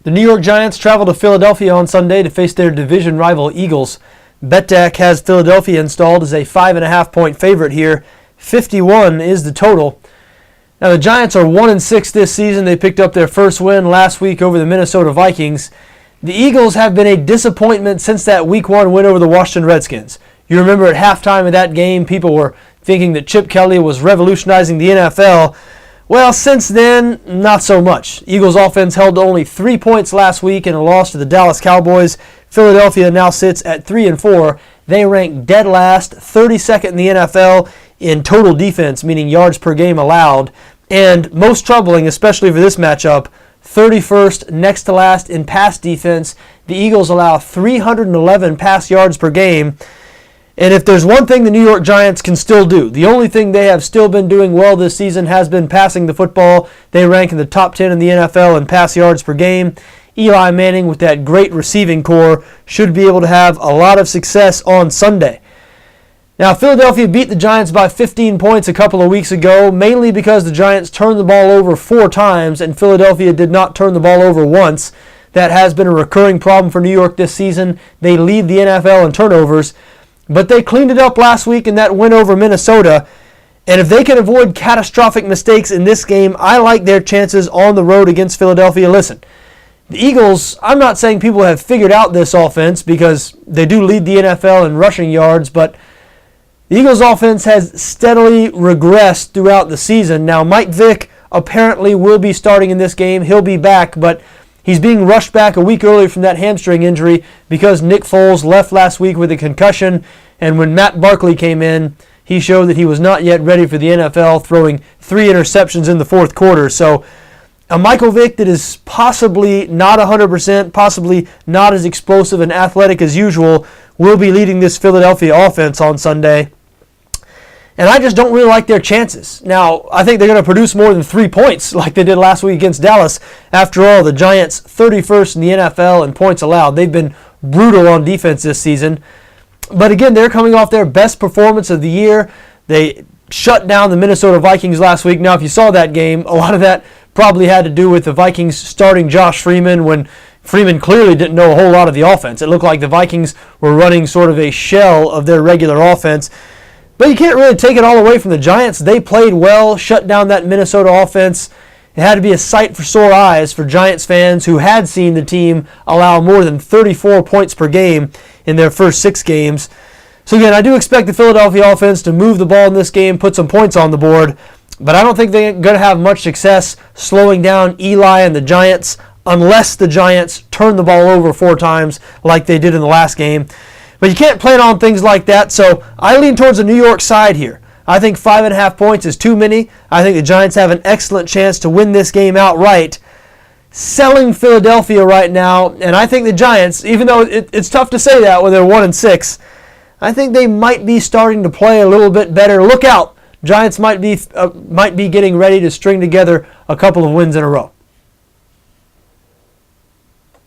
The New York Giants travel to Philadelphia on Sunday to face their division rival Eagles. BETDAQ has Philadelphia installed as a 5.5-point favorite here. 51 is the total. Now the Giants are 1-6 this season. They picked up their first win last week over the Minnesota Vikings. The Eagles have been a disappointment since that Week 1 win over the Washington Redskins. You remember at halftime of that game, people were thinking that Chip Kelly was revolutionizing the NFL. Well, since then, not so much. Eagles offense held to only 3 points last week in a loss to the Dallas Cowboys. Philadelphia now sits at 3-4. They rank dead last, 32nd in the NFL in total defense, meaning yards per game allowed. And most troubling, especially for this matchup, 31st next to last in pass defense. The Eagles allow 311 pass yards per game. And if there's one thing the New York Giants can still do, the only thing they have still been doing well this season has been passing the football. They rank in the top 10 in the NFL in pass yards per game. Eli Manning, with that great receiving core, should be able to have a lot of success on Sunday. Now, Philadelphia beat the Giants by 15 points a couple of weeks ago, mainly because the Giants turned the ball over 4 times and Philadelphia did not turn the ball over once. That has been a recurring problem for New York this season. They lead the NFL in turnovers. But they cleaned it up last week in that win over Minnesota. And if they can avoid catastrophic mistakes in this game, I like their chances on the road against Philadelphia. Listen, the Eagles, I'm not saying people have figured out this offense because they do lead the NFL in rushing yards, but the Eagles offense has steadily regressed throughout the season. Now, Mike Vick apparently will be starting in this game. He'll be back, but he's being rushed back a week earlier from that hamstring injury because Nick Foles left last week with a concussion, and when Matt Barkley came in, he showed that he was not yet ready for the NFL, throwing 3 interceptions in the fourth quarter. So a Michael Vick that is possibly not 100%, possibly not as explosive and athletic as usual, will be leading this Philadelphia offense on Sunday. And I just don't really like their chances. Now, I think they're going to produce more than 3 points like they did last week against Dallas. After all, the Giants 31st in the NFL in points allowed. They've been brutal on defense this season. But again, they're coming off their best performance of the year. They shut down the Minnesota Vikings last week. Now, if you saw that game, a lot of that probably had to do with the Vikings starting Josh Freeman when Freeman clearly didn't know a whole lot of the offense. It looked like the Vikings were running sort of a shell of their regular offense. But you can't really take it all away from the Giants. They played well, shut down that Minnesota offense. It had to be a sight for sore eyes for Giants fans who had seen the team allow more than 34 points per game in their first 6 games. So again, I do expect the Philadelphia offense to move the ball in this game, put some points on the board, but I don't think they're going to have much success slowing down Eli and the Giants unless the Giants turn the ball over 4 times like they did in the last game. But you can't plan on things like that, so I lean towards the New York side here. I think 5.5 points is too many. I think the Giants have an excellent chance to win this game outright. Selling Philadelphia right now, and I think the Giants, even though it's tough to say that when they're 1-6, I think they might be starting to play a little bit better. Look out. Giants might be getting ready to string together a couple of wins in a row.